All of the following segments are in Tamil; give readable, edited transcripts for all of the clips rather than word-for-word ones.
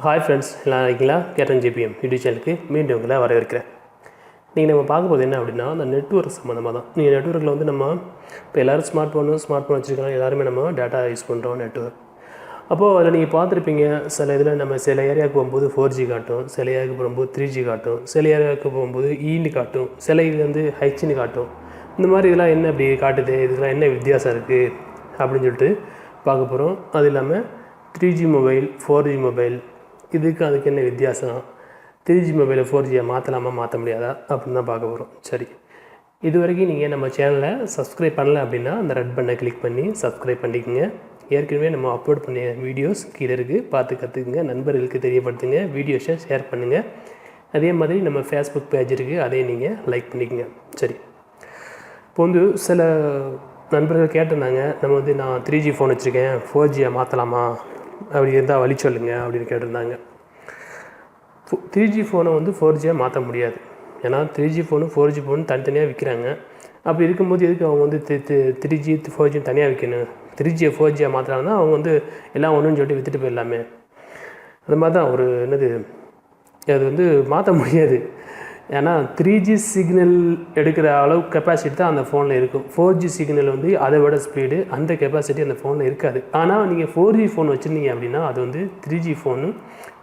ஹாய் ஃப்ரெண்ட்ஸ், எல்லாம் இருக்கீங்களா? கேப்டன் ஜிபிஎம் யூடியூப் சேனலுக்கு மீண்டும் உங்களை வரவேற்கிறேன். நீங்கள் நம்ம பார்க்க போகிறது என்ன அப்படின்னா, அந்த நெட்வொர்க் சம்மந்தமாக தான். நீங்கள் நெட்வொர்க்கில் வந்து நம்ம இப்போ எல்லோரும் ஸ்மார்ட் ஃபோன் வச்சுருக்காங்க. எல்லாருமே நம்ம டேட்டா யூஸ் பண்ணுறோம் நெட்வொர்க். அப்போது அதில் நீங்கள் பார்த்துருப்பீங்க, சில இதில் நம்ம சில ஏரியாவுக்கு போகும்போது 4G காட்டும், சில ஏரியாவுக்கு போகும்போது 3G காட்டும், சில ஏரியாவுக்கு போகும்போது ஈன்னு காட்டும், சில இது வந்து ஹைச்சின்னு காட்டும். இந்த மாதிரி இதெல்லாம் என்ன இப்படி காட்டுது, இதுக்கெல்லாம் என்ன வித்தியாசம் இருக்குது அப்படின்னு சொல்லிட்டு பார்க்க போகிறோம். அது இல்லாமல் 3G மொபைல், 4G மொபைல், அதுக்கு என்ன வித்தியாசம், 3G மொபைலை 4G மாற்றலாமா மாற்ற முடியாதா அப்படின்னு தான் பார்க்க போகிறோம். சரி, இது வரைக்கும் நீங்கள் நம்ம சேனலை சப்ஸ்கிரைப் பண்ணலை அப்படின்னா அந்த ரெட் பட்டனை கிளிக் பண்ணி சப்ஸ்கிரைப் பண்ணிக்கோங்க. ஏற்கனவே நம்ம அப்லோட் பண்ண வீடியோஸ் கீழே இருக்குது, பார்த்து கற்றுக்குங்க, நண்பர்களுக்கு தெரியப்படுத்துங்க, வீடியோஸை ஷேர் பண்ணுங்கள். அதே மாதிரி நம்ம ஃபேஸ்புக் பேஜ் இருக்குது, அதையும் நீங்கள் லைக் பண்ணிக்கோங்க. சரி, இப்போ வந்து சில நண்பர்கள் கேட்டிருந்தாங்க, நம்ம வந்து நான் 3G ஃபோன் வச்சுருக்கேன், 4G மாற்றலாமா, அப்படி இருந்தால் வழி சொல்லுங்கள் அப்படின்னு கேட்டிருந்தாங்க. 3G ஃபோனை வந்து 4G மாற்ற முடியாது. ஏன்னா 3G ஃபோனு 4G ஃபோனு தனித்தனியாக விற்கிறாங்க. அப்படி இருக்கும்போது எதுக்கு அவங்க வந்து 3G 4G தனியாக விற்கணும்? 3G 4G மாற்றினாங்கன்னா அவங்க வந்து எல்லாம் ஒன்றுன்னு சொல்லிட்டு விற்றுட்டு போயிடலாமே. அது மாதிரி தான் ஒரு அது வந்து மாற்ற முடியாது. ஏன்னா 3G சிக்னல் எடுக்கிற அளவு கெப்பாசிட்டி தான் அந்த ஃபோனில் இருக்கும். 4G சிக்னல் வந்து அதை விட ஸ்பீடு, அந்த கெப்பாசிட்டி அந்த ஃபோனில் இருக்காது. ஆனால் நீங்கள் 4G ஃபோன் வச்சுருந்தீங்க அப்படின்னா அது வந்து 3G ஃபோனு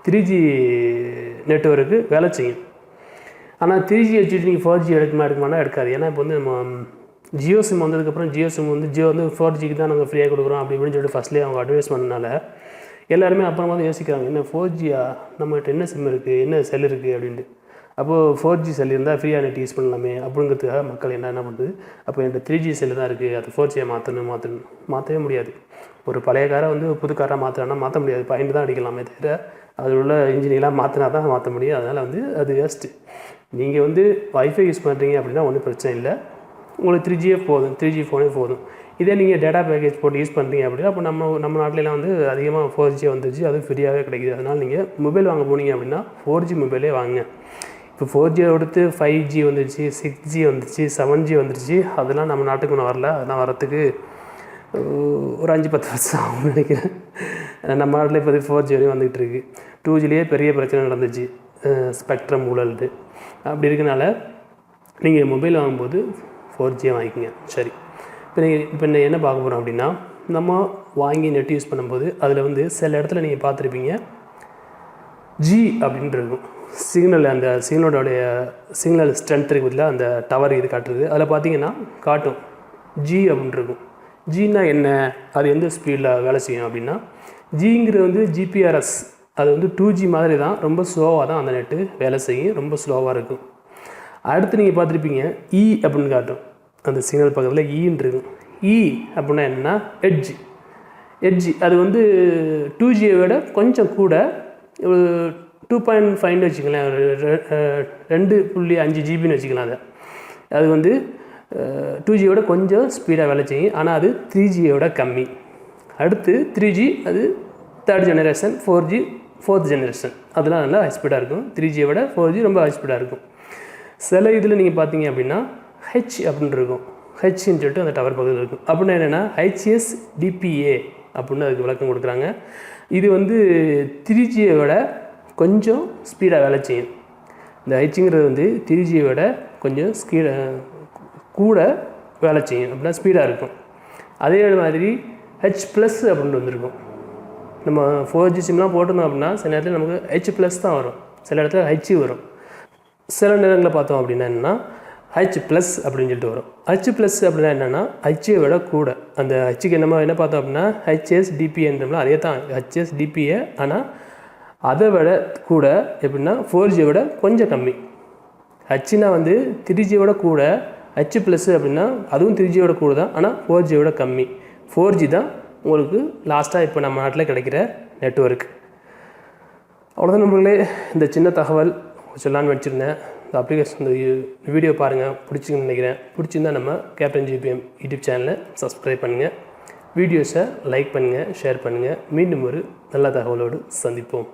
3G நெட்வொர்க்கு வேலை செய்யும். ஆனால் 3G வச்சுட்டு நீங்கள் 4G எடுக்குமானா எடுக்காது. ஏன்னா இப்போ வந்து நம்ம ஜியோ சிம் வந்ததுக்கப்புறம் ஜியோ வந்து 4Gக்கு தான் நாங்கள் ஃப்ரீயாக கொடுக்குறோம் அப்படி இப்படின்னு சொல்லிட்டு ஃபஸ்ட்லேயே அவங்க அட்வைஸ் பண்ணனால எல்லாருமே அப்புறமா தான் யோசிக்கிறாங்க, என்ன 4Gயா, நம்மகிட்ட என்ன சிம் இருக்குது, என்ன செல் இருக்குது அப்படின்ட்டு. அப்போது 4G செல் இருந்தால் ஃப்ரீயாக நெட் யூஸ் பண்ணலாமே அப்படிங்கிறதுக்காக மக்கள் என்ன பண்ணுறது, அப்போ என்கிட்ட 3G செல்லு தான் இருக்குது, அது 4G மாற்றவே முடியாது. ஒரு பழைய காரை வந்து புது காராக மாற்ற முடியாது. பாயிண்ட் தான் அடிக்கலாமே தவிர அதில் உள்ள இன்ஜினியெலாம் மாற்றினா தான் மாற்ற முடியும். அதனால் வந்து அது வேஸ்ட்டு. நீங்கள் வந்து வைஃபை யூஸ் பண்ணுறீங்க அப்படின்னா ஒன்றும் பிரச்சனை இல்லை, உங்களுக்கு 3G போதும், 3G ஃபோனே போதும். இதே நீங்கள் டேட்டா பேக்கேஜ் போட்டு யூஸ் பண்ணுறீங்க அப்படின்னா அப்போ நம்ம நாட்டிலலாம் வந்து அதிகமாக 4G வந்துருச்சு, அது ஃப்ரீயாகவே கிடைக்குது. அதனால் நீங்கள் மொபைல் வாங்க போனீங்க அப்படின்னா 4G மொபைலே வாங்க. இப்போ 4G எடுத்து 5G வந்துடுச்சு, 6G வந்துடுச்சு, 7G வந்துடுச்சு. அதெல்லாம் நம்ம நாட்டுக்கு ஒன்றும் வரல. அதெல்லாம் வரத்துக்கு ஒரு 5-10 வருஷம் ஆகும்னு நினைக்கிறேன். நம்ம நாட்டில் இப்போ 4G வரையும் வந்துகிட்டு இருக்குது. 2Gலேயே பெரிய பிரச்சனை நடந்துச்சு, ஸ்பெக்ட்ரம் ஊழல்து. அப்படி இருக்கனால நீங்கள் மொபைல் வாங்கும்போது 4G வாங்கிக்கோங்க. சரி, இப்போ என்ன பார்க்க போகிறோம் அப்படின்னா, நம்ம வாங்கி நெட் யூஸ் பண்ணும்போது அதில் வந்து சில இடத்துல நீங்கள் பார்த்துருப்பீங்க G அப்படின்ட்டு இருக்கும் சிக்னல். அந்த சிக்னல் ஸ்ட்ரென்த் இருக்குதுல, அந்த டவர் இது காட்டுறது, அதில் பார்த்தீங்கன்னா காட்டும் G அப்படின்ட்டு இருக்கும். ஜின்னா என்ன, அது எந்த ஸ்பீடில் வேலை செய்யும் அப்படின்னா, ஜிங்கிறது வந்து GPRS. அது வந்து 2G மாதிரி தான், ரொம்ப ஸ்லோவாக தான் அந்த நெட்டு வேலை செய்யும், ரொம்ப ஸ்லோவாக இருக்கும். அடுத்து நீங்கள் பார்த்துருப்பீங்க E அப்படின்னு காட்டும், அந்த சிக்னல் பக்கத்தில் ஈன்னு இருக்கும். E அப்படின்னா என்னென்னா எட்ஜ். அது வந்து 2Gயை விட கொஞ்சம் கூட, 2.5 வச்சுக்கலாம், 2.5 ஜிபின்னு வச்சுக்கலாம். அது வந்து 2Gயோட கொஞ்சம் ஸ்பீடாக வேலை செய்யும், ஆனால் அது 3Gயோட கம்மி. அடுத்து 3G அது 3rd generation, 4G 4th generation. அதெல்லாம் நல்லா ஹை ஸ்பீடாக இருக்கும். 3Gயை விட 4G ரொம்ப ஹை ஸ்பீடாக இருக்கும். சில இதில் நீங்கள் பார்த்தீங்க அப்படின்னா H அப்படின்னு இருக்கும், ஹெச்ன்னு சொல்லிட்டு அந்த டவர் பக்கத்தில் இருக்கும். அப்படின்னா என்னென்னா HSDPA அப்படின்னு அதுக்கு விளக்கம் கொடுக்குறாங்க. இது வந்து 3Gயை விட கொஞ்சம் ஸ்பீடாக வேலை செய்யும். இந்த ஹெச்ங்கிறது வந்து 3Gயை விட கொஞ்சம் கூட வேலை செய்யும், அப்படின்னா ஸ்பீடாக இருக்கும். அதே மாதிரி H+ அப்படின்னு வந்துருக்கும். நம்ம 4G சிம்லாம் போட்டிருந்தோம் அப்படின்னா சில நேரத்தில் நமக்கு H+ தான் வரும், சில இடத்துல H வரும். சில நேரங்களில் பார்த்தோம் அப்படின்னா என்னென்னா H+ அப்படின்னு சொல்லிட்டு வரும். H+ அப்படின்னா என்னென்னா H-ஐ விட கூட. அந்த H-க்கு என்ன பார்த்தோம் அப்படின்னா HSDPAன்றோம்ல, அதே தான் HSDPA. ஆனால் அதை விட கூட எப்படின்னா 4Gயை விட கொஞ்சம் கம்மி. Hனா வந்து 3Gயை விட கூட, H+ அப்படின்னா அதுவும் 3Gயை விட கூட தான், ஆனால் 4Gயை விட கம்மி. 4G தான் உங்களுக்கு லாஸ்ட்டாக இப்போ நம்ம நாட்டில் கிடைக்கிற நெட்வொர்க். அவ்வளோதான் நண்பர்களே, இந்த சின்ன தகவல் சொல்லலான்னு வச்சுருந்தேன். இந்த அப்ளிகேஷன், இந்த வீடியோ பாருங்கள், பிடிச்சிங்கன்னு நினைக்கிறேன். பிடிச்சிருந்தால் நம்ம கேப்டன் ஜிபிஎம் யூடியூப் சேனலை சப்ஸ்கிரைப் பண்ணுங்கள், வீடியோஸை லைக் பண்ணுங்கள், ஷேர் பண்ணுங்கள். மீண்டும் ஒரு நல்ல தகவலோடு சந்திப்போம்.